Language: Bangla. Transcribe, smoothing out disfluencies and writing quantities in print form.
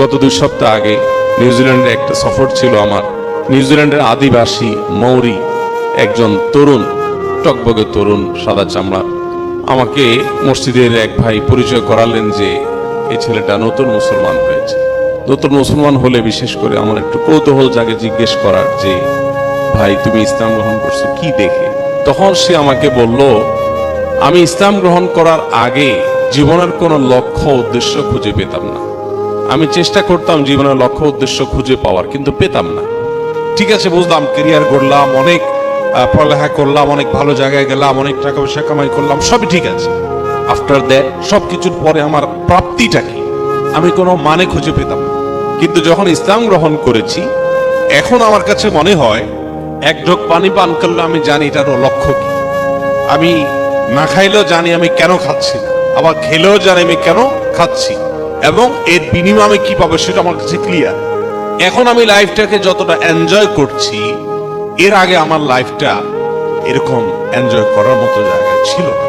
গত 2 সপ্তাহ আগে নিউজিল্যান্ডে একটা সফর ছিল আমার। নিউজিল্যান্ডের আদিবাসী মৌরি একজন তরুণ, টকবগে তরুণ, সাদা চামড়া, আমাকে মসজিদের এক ভাই পরিচয় করালেন যে এই ছেলেটা নতুন মুসলমান হয়েছে। নতুন মুসলমান হলে বিশেষ করে আমার একটু কৌতূহল জাগে জিজ্ঞেস করার যে, ভাই তুমি ইসলাম গ্রহণ করছো কি দেখে? তখন সে আমাকে বলল, আমি ইসলাম গ্রহণ করার আগে জীবনের কোনো লক্ষ্য উদ্দেশ্য খুঁজে পেতাম না। আমি চেষ্টা করতাম জীবনের লক্ষ্য উদ্দেশ্য খুঁজে পাওয়ার, কিন্তু পেতাম না। ঠিক আছে, বুঝলাম, ক্যারিয়ার গড়লাম, অনেক পড়ালেখা করলাম, অনেক ভালো জায়গায় গেলাম, অনেক টাকা পয়সা কামাই করলাম, সবই ঠিক আছে। আফটার দ্যাট সবকিছুর পরে আমার প্রাপ্তিটা কি, আমি কোনো মানে খুঁজে পেতাম না। কিন্তু যখন ইসলাম গ্রহণ করেছি, এখন আমার কাছে মনে হয় এক ঢোক পানি পান করলে আমি জানি এটার লক্ষ্য কি। আমি না খাইলেও জানি আমি কেন খাচ্ছি না, আবার খেলেও জানি আমি কেন খাচ্ছি, এবং এর বিনিময়ে আমি কি পাবো সেটা আমার কাছে ক্লিয়ার। এখন আমি লাইফটাকে যতটা এনজয় করছি, এর আগে আমার লাইফটা এরকম এনজয় করার মতো জায়গা ছিল না।